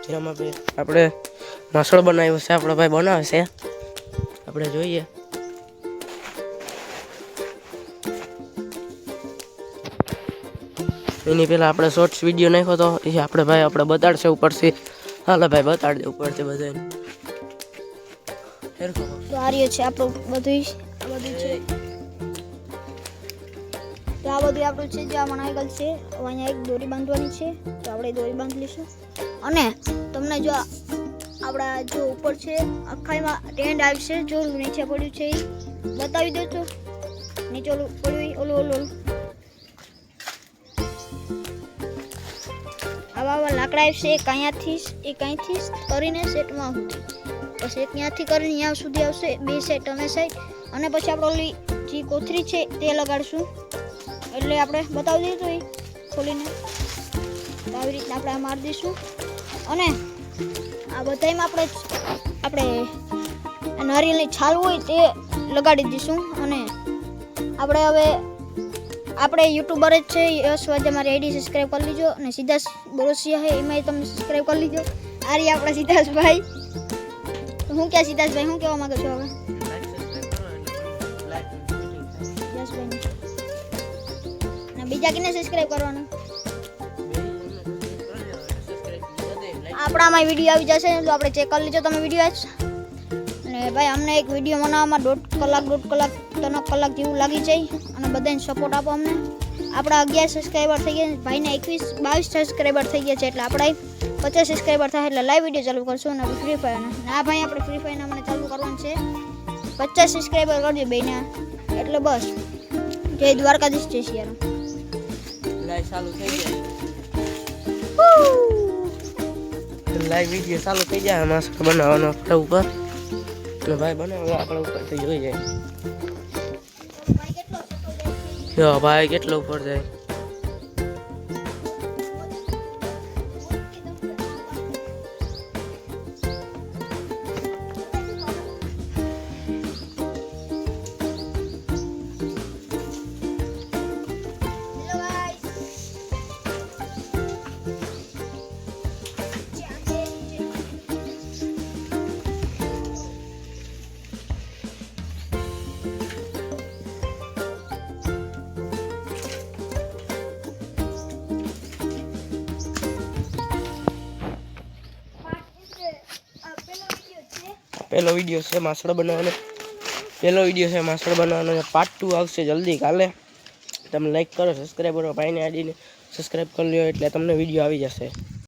જેમાં આપણે મસાલો બનાવ્યો છે, આપણો ભાઈ બનાવે છે, આપણે જોઈએ. એની પહેલાં આપણે શોર્ટ્સ વિડીયો નાખ્યો તો એ આપણે ભાઈ આપણે બતાડશે ઉપરથી. હાલો ભાઈ બતાડી દે ઉપરથી બધાને. તો આ રહ્યો છે આપણું બધું છે. તો આ બધું આપણું છે જે આ બનાવી ગયેલ છે. હવે અહીંયા એક દોરી બાંધવાની છે, તો આપણે દોરી બાંધી લઈશું. અને તમને જો આપણા જો ઉપર છે આખામાં ટેન્ડ આવશે, જો નીચે પડ્યું છે એ બતાવી દો. તો નીચે ઓલું પડ્યું ઓલું આવા લાકડા આવશે, એક અહીંયાથી કરીને સેટમાં સુધી, પછી એક ત્યાંથી કરીને અહીંયા સુધી આવશે, 2 સેટ અમે સાઈડ. અને પછી આપણે ઓલી જે કોથળી છે તે લગાડશું. એટલે આપણે બતાવી દઈએ તો એ ખોલીને આવી રીતના આપણે આ મારી દઈશું. અને આ બધામાં આપણે નારિયેળની છાલ હોય તે લગાડી દઈશું. અને આપણે યુટ્યુબર જ છે યશ વાજા, મારી આઈડી સબસ્ક્રાઈબ કરી લીજો. અને સિદ્ધાર્થ બોરસિયા છે એમાંય તમે સબસ્ક્રાઈબ કરી લીજો. આ રહ્યા આપણા સિદ્ધાર્થભાઈ. હું ક્યાં સિદ્ધાર્થભાઈ શું કહેવા માંગો છો હવે? બીજા કિને સબસ્ક્રાઇબ કરવાનું? આપણામાં વિડીયો આવી જશે તો આપણે ચેક કરી લેજો તમે વિડીયો. અને ભાઈ અમને એક વિડીયો બનાવવામાં 1.5 કલાક 3 કલાક જેવું લાગી જાય. અને બધાને સપોર્ટ આપો અમને. આપણા 11 સબસ્ક્રાઈબર થઈ ગયા, ભાઈને 22 સબસ્ક્રાઈબર થઈ ગયા છે. એટલે આપણે 50 સબસ્ક્રાઈબર થાય એટલે લાઈવ વિડીયો ચાલુ કરશું. અને ફ્રી ફાયર ના ભાઈ આપણે ફ્રી ફાયરના મને ચાલુ કરવાનું છે. 50 સબસ્ક્રાઈબર કરજો બેને. એટલે બસ જય દ્વારકાધીશ, જય સિયારામ. ચાલુ થઈ જાય લાઈવ વિડીયો ચાલુ થઈ જાય મસ્ત બનાવવાનો આપણા ઉપર. તો ભાઈ બનાવો આપણા ઉપરથી જોઈ જાય. જો ભાઈ કેટલો ઉપર જાય. પહેલો વિડીયો છે માસળ બનાવવાનો. પાર્ટ 2 આવશે જલ્દી કાલે. તમે લાઈક કરો, સબસ્ક્રાઈબ કરો, ભાઈને આડીને સબસ્ક્રાઈબ કરી લ્યો એટલે તમને વિડીયો આવી જશે.